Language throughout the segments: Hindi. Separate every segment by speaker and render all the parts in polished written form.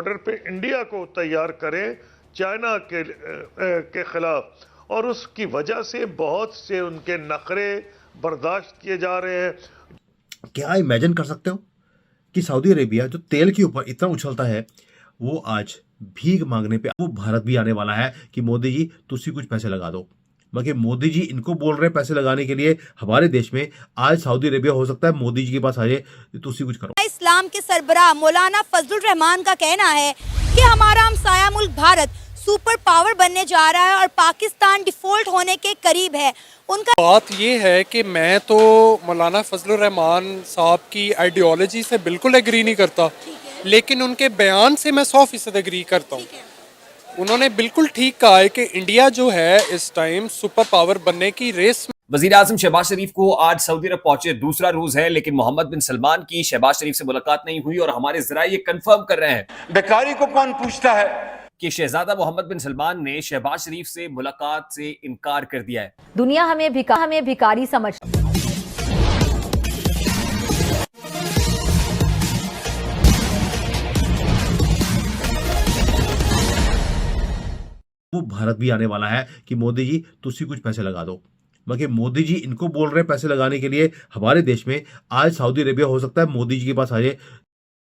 Speaker 1: बॉर्डर पे इंडिया को तैयार करें चाइना के खिलाफ, और उसकी वजह से बहुत से उनके नखरे बर्दाश्त किए जा रहे हैं।
Speaker 2: क्या इमेजिन कर सकते हो कि सऊदी अरेबिया जो तेल के ऊपर इतना उछलता है, वो आज भीख मांगने पे वो भारत भी आने वाला है कि मोदी जी तुसी कुछ पैसे लगा दो। मगर मोदी जी इनको बोल रहे हैं पैसे लगाने के लिए हमारे देश में। आज सऊदी अरेबिया हो सकता है मोदी जी के पास आ जाए, तुसी कुछ करो।
Speaker 3: इस्लाम के सरबराह मौलाना फजलुर रहमान का कहना है कि हमारा हमसाया मुल्क भारत सुपर पावर बनने जा रहा है और पाकिस्तान डिफॉल्ट होने के करीब है। उनका
Speaker 4: बात ये है कि मैं तो मौलाना फजलुर रहमान साहब की आइडियोलॉजी से बिल्कुल एग्री नहीं करता, लेकिन उनके बयान से मैं 100% एग्री करता हूँ। उन्होंने बिल्कुल ठीक कहा है कि इंडिया जो है इस टाइम सुपर पावर बनने की रेस में।
Speaker 5: वज़ीर आज़म शहबाज शरीफ को आज सऊदी अरब पहुंचे दूसरा रोज है, लेकिन मोहम्मद बिन सलमान की शहबाज शरीफ से मुलाकात नहीं हुई और हमारे ज़राए ये कंफर्म कर रहे हैं
Speaker 6: बेकारी को कौन पूछता है
Speaker 5: कि शहजादा मोहम्मद बिन सलमान ने शहबाज शरीफ से मुलाकात से इनकार कर दिया है।
Speaker 7: दुनिया हमें भिखारी समझती है।
Speaker 2: वो भारत भी आने वाला है कि मोदी जी तुसी कुछ पैसे लगा दो। मगर मोदी जी इनको बोल रहे हैं पैसे लगाने के लिए हमारे देश में। आज सऊदी अरेबिया हो सकता है मोदी जी के पास आ जाए।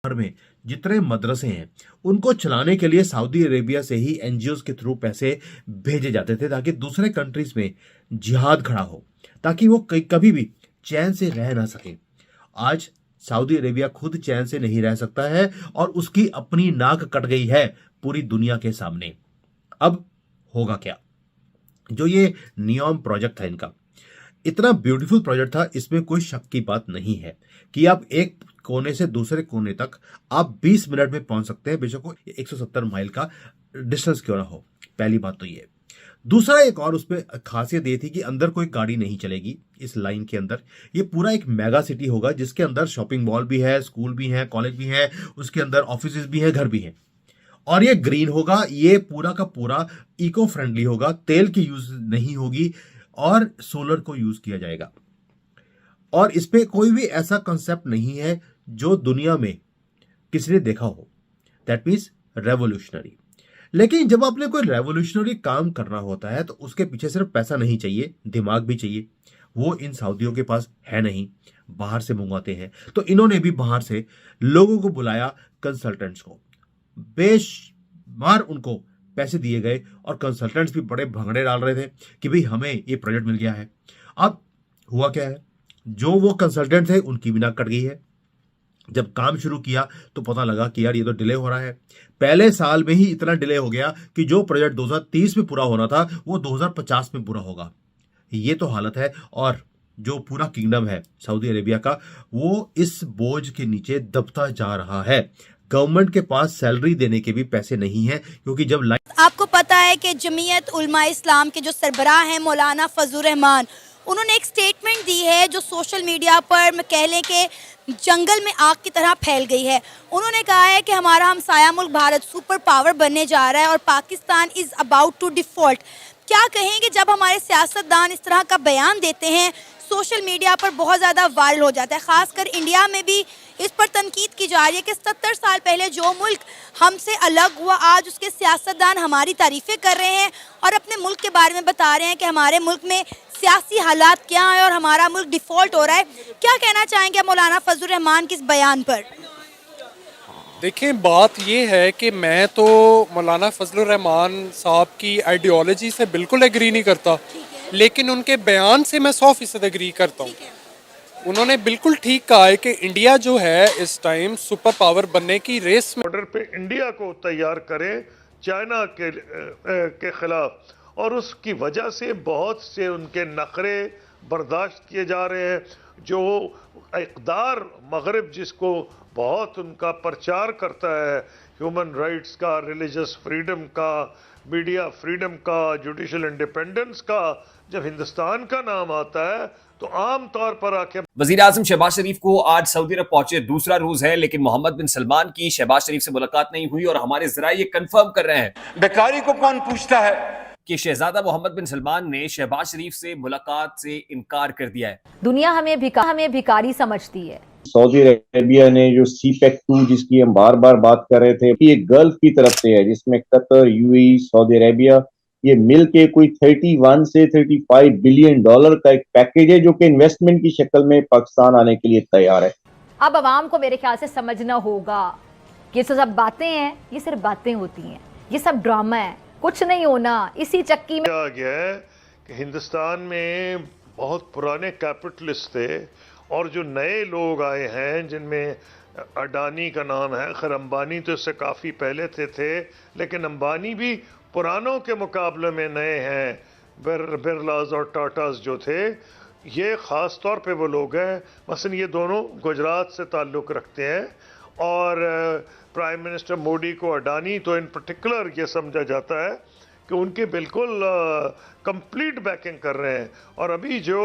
Speaker 2: भर में जितने मदरसे हैं उनको चलाने के लिए सऊदी अरेबिया से ही एनजीओ के थ्रू पैसे भेजे जाते थे ताकि दूसरे कंट्रीज में जिहाद खड़ा हो, ताकि वो कभी भी चैन से रह ना सके। आज सऊदी अरेबिया खुद चैन से नहीं रह सकता है और उसकी अपनी नाक कट गई है पूरी दुनिया के सामने। अब होगा क्या? जो ये नियॉम प्रोजेक्ट था इनका, इतना ब्यूटीफुल प्रोजेक्ट था, इसमें कोई शक की बात नहीं है कि आप एक कोने से दूसरे कोने तक आप 20 मिनट में पहुंच सकते हैं, बेशक वो 170 माइल का डिस्टेंस क्यों ना हो। पहली बात तो ये। दूसरा एक और उसमें खासियत ये थी कि अंदर कोई गाड़ी नहीं चलेगी इस लाइन के अंदर। ये पूरा एक मेगा सिटी होगा जिसके अंदर शॉपिंग मॉल भी है, स्कूल भी है, कॉलेज भी है, उसके अंदर ऑफिस भी है, घर भी है। और ये ग्रीन होगा, ये पूरा का पूरा इको फ्रेंडली होगा, तेल की यूज नहीं होगी और सोलर को यूज किया जाएगा। और इस पे कोई भी ऐसा कंसेप्ट नहीं है जो दुनिया में किसी ने देखा हो, दैट मीन्स रेवोल्यूशनरी। लेकिन जब आपने कोई रेवोल्यूशनरी काम करना होता है तो उसके पीछे सिर्फ पैसा नहीं चाहिए, दिमाग भी चाहिए। वो इन सऊदियों के पास है नहीं, बाहर से मंगवाते हैं। तो इन्होंने भी बाहर से लोगों को बुलाया, कंसल्टेंट्स को बेशुमार उनको पैसे दिए गए और कंसल्टेंट्स भी बड़े भंगड़े डाल रहे थे कि भाई हमें ये प्रोजेक्ट मिल गया है। अब हुआ क्या है, जो वो कंसल्टेंट थे उनकी भी नाक कट गई है। जब काम शुरू किया तो पता लगा कि यार ये तो डिले हो रहा है। पहले साल में ही इतना डिले हो गया कि जो प्रोजेक्ट 2030 में पूरा होना था वो 2050 में पूरा होगा। ये तो हालत है। और जो पूरा किंगडम है सऊदी अरेबिया का, वो इस बोझ के नीचे दबता जा रहा है। गवर्नमेंट के पास सैलरी देने के भी पैसे नहीं है, क्योंकि जब
Speaker 3: आपको पता है कि जमीयत उलमा इस्लाम के जो सरबराह हैं मौलाना फजलुर रहमान, उन्होंने एक स्टेटमेंट दी है जो सोशल मीडिया पर कह लें कि जंगल में आग की तरह फैल गई है। उन्होंने कहा है कि हमारा हमसाया मुल्क भारत सुपर पावर बनने जा रहा है और Pakistan is about to default. क्या कहेंगे जब हमारे सियासतदान इस तरह का बयान देते हैं, सोशल मीडिया पर बहुत ज़्यादा वायरल हो जाता है। ख़ासकर इंडिया में भी इस पर तनकीद की जा रही है कि 70 साल पहले जो मुल्क हमसे अलग हुआ, आज उसके सियासतदान हमारी तारीफ़ें कर रहे हैं और अपने मुल्क के बारे में बता रहे हैं कि हमारे मुल्क में सियासी हालात क्या हैं और हमारा मुल्क डिफ़ॉल्ट हो रहा है। क्या कहना चाहेंगे मौलाना फजलुर रहमान के इस बयान पर?
Speaker 4: देखें, बात ये है कि मैं तो मौलाना फजलुर रहमान साहब की आइडियोलॉजी से बिल्कुल एग्री नहीं करता, लेकिन उनके बयान से मैं 100% एग्री करता हूँ। उन्होंने बिल्कुल ठीक कहा है कि इंडिया जो है इस टाइम सुपर पावर बनने की रेस में।
Speaker 1: बॉर्डर पे इंडिया को तैयार करें चाइना के खिलाफ, और उसकी वजह से बहुत से उनके नखरे बर्दाश्त किए जा रहे हैं। जो इक़्तिदार मगरिब जिसको बहुत उनका प्रचार करता है, ह्यूमन राइट्स का, रिलीजियस फ्रीडम का, मीडिया फ्रीडम का, जुडिशल इंडिपेंडेंस का, जब हिंदुस्तान का नाम आता है तो आम तौर पर आके।
Speaker 5: वज़ीर आज़म शहबाज शरीफ को आज सऊदी अरब पहुंचे दूसरा रोज है, लेकिन मोहम्मद बिन सलमान की शहबाज शरीफ से मुलाकात नहीं हुई और हमारे ज़राए ये कंफर्म कर रहे हैं
Speaker 6: बेकारी को कौन पूछता है
Speaker 5: कि शहजादा मोहम्मद बिन सलमान ने शहबाज शरीफ से मुलाकात से इनकार कर दिया है।
Speaker 7: दुनिया हमें भिखारी समझती है।
Speaker 8: सऊदी अरेबिया ने जो CPEC-2 जिसकी हम बार बार बात कर रहे थे, ये गल्फ की तरफ से है, जिसमें कतर, UAE, सऊदी अरेबिया ये मिल के कोई 31 से 35 बिलियन डॉलर का एक पैकेज है जो कि इन्वेस्टमेंट की शक्ल में पाकिस्तान आने के लिए तैयार है।
Speaker 7: अब आवाम को मेरे ख्याल से समझना होगा कि ये सब बातें हैं, ये सिर्फ बातें होती हैं, ये सब ड्रामा है, कुछ नहीं होना। इसी चक्की में
Speaker 1: आ गया है कि हिंदुस्तान में बहुत पुराने कैपिटलिस्ट थे और जो नए लोग आए हैं जिनमें अडानी का नाम है, खैर अंबानी तो इससे काफ़ी पहले थे, लेकिन अंबानी भी पुरानों के मुकाबले में नए हैं। बिरलाज और टाटास जो थे, ये ख़ास तौर पे वो लोग हैं, मसलन ये दोनों गुजरात से ताल्लुक़ रखते हैं और प्राइम मिनिस्टर मोदी को अडानी तो इन पर्टिकुलर ये समझा जाता है कि उनके बिल्कुल कंप्लीट बैकिंग कर रहे हैं। और अभी जो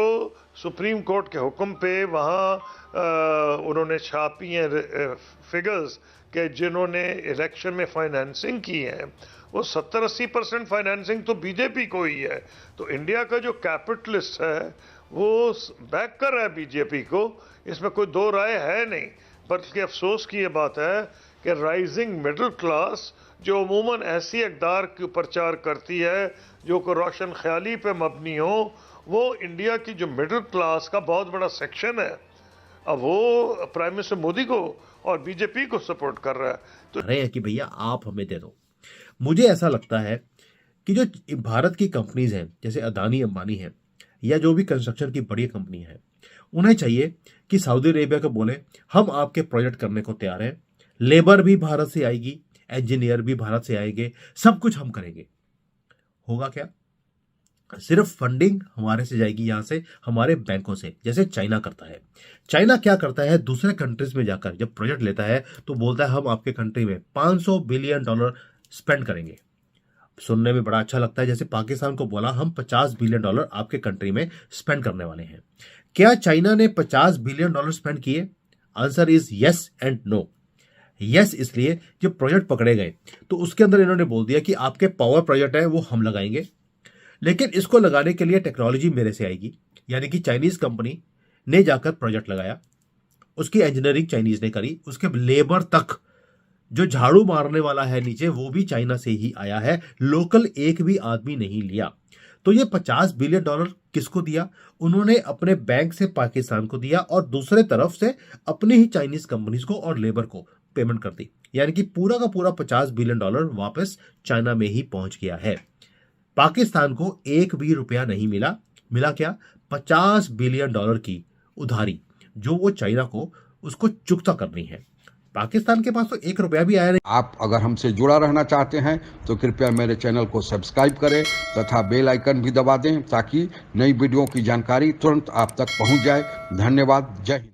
Speaker 1: सुप्रीम कोर्ट के हुक्म पे वहाँ उन्होंने छापी हैं फिगर्स कि जिन्होंने इलेक्शन में फाइनेंसिंग की है वो 70-80% फाइनेंसिंग तो बीजेपी को ही है। तो इंडिया का जो कैपिटलिस्ट है वो बैक कर रहा है बीजेपी को, इसमें कोई दो राय है नहीं। बल्कि अफसोस की ये बात है कि राइजिंग मिडिल क्लास जो अमूमन ऐसी अक़दार के प्रचार करती है जो को रोशन ख्याली पे मबनी हो, वो इंडिया की जो मिडिल क्लास का बहुत बड़ा सेक्शन है, अब वो प्राइम मिनिस्टर मोदी को और बीजेपी को सपोर्ट कर रहा है। तो
Speaker 2: रहे हैं कि भैया आप हमें दे दो। मुझे ऐसा लगता है कि जो भारत की कंपनीज हैं जैसे अदानी अंबानी हैं या जो भी कंस्ट्रक्शन की बड़ी कंपनी है, उन्हें चाहिए कि सऊदी अरेबिया को बोले हम आपके प्रोजेक्ट करने को तैयार हैं, लेबर भी भारत से आएगी, इंजीनियर भी भारत से आएंगे, सब कुछ हम करेंगे। होगा क्या? सिर्फ फंडिंग हमारे से जाएगी, यहां से हमारे बैंकों से, जैसे चाइना करता है। चाइना क्या करता है, दूसरे कंट्रीज में जाकर जब प्रोजेक्ट लेता है तो बोलता है हम आपके कंट्री में $500 बिलियन स्पेंड करेंगे। सुनने में बड़ा अच्छा लगता है, जैसे पाकिस्तान को बोला हम $50 बिलियन आपके कंट्री में स्पेंड करने वाले हैं। क्या चाइना ने $50 बिलियन स्पेंड किए? Answer is yes and no. Yes इसलिए जब प्रोजेक्ट पकड़े गए तो उसके अंदर इन्होंने बोल दिया कि आपके पावर प्रोजेक्ट है वो हम लगाएंगे, लेकिन इसको लगाने के लिए टेक्नोलॉजी मेरे से आएगी। यानी कि चाइनीज कंपनी ने जाकर प्रोजेक्ट लगाया, उसकी इंजीनियरिंग चाइनीज ने करी, उसके लेबर तक जो झाड़ू मारने वाला है नीचे वो भी चाइना से ही आया है, लोकल एक भी आदमी नहीं लिया। तो ये $50 बिलियन किसको दिया? उन्होंने अपने बैंक से पाकिस्तान को दिया और दूसरे तरफ से अपनी ही चाइनीज कंपनीज को और लेबर को पेमेंट कर दी। यानी कि पूरा का पूरा $50 बिलियन वापस चाइना में ही पहुंच गया है। पाकिस्तान को एक भी रुपया नहीं मिला। मिला क्या? $50 बिलियन की उधारी जो वो चाइना को उसको चुकता करनी है। पाकिस्तान के पास तो एक रुपया भी आया नहीं।
Speaker 9: आप अगर हमसे जुड़ा रहना चाहते हैं तो कृपया मेरे चैनल को सब्सक्राइब करें तथा बेल आइकन भी दबा दें ताकि नई वीडियो की जानकारी तुरंत आप तक पहुंच जाए। धन्यवाद। जय हिंद।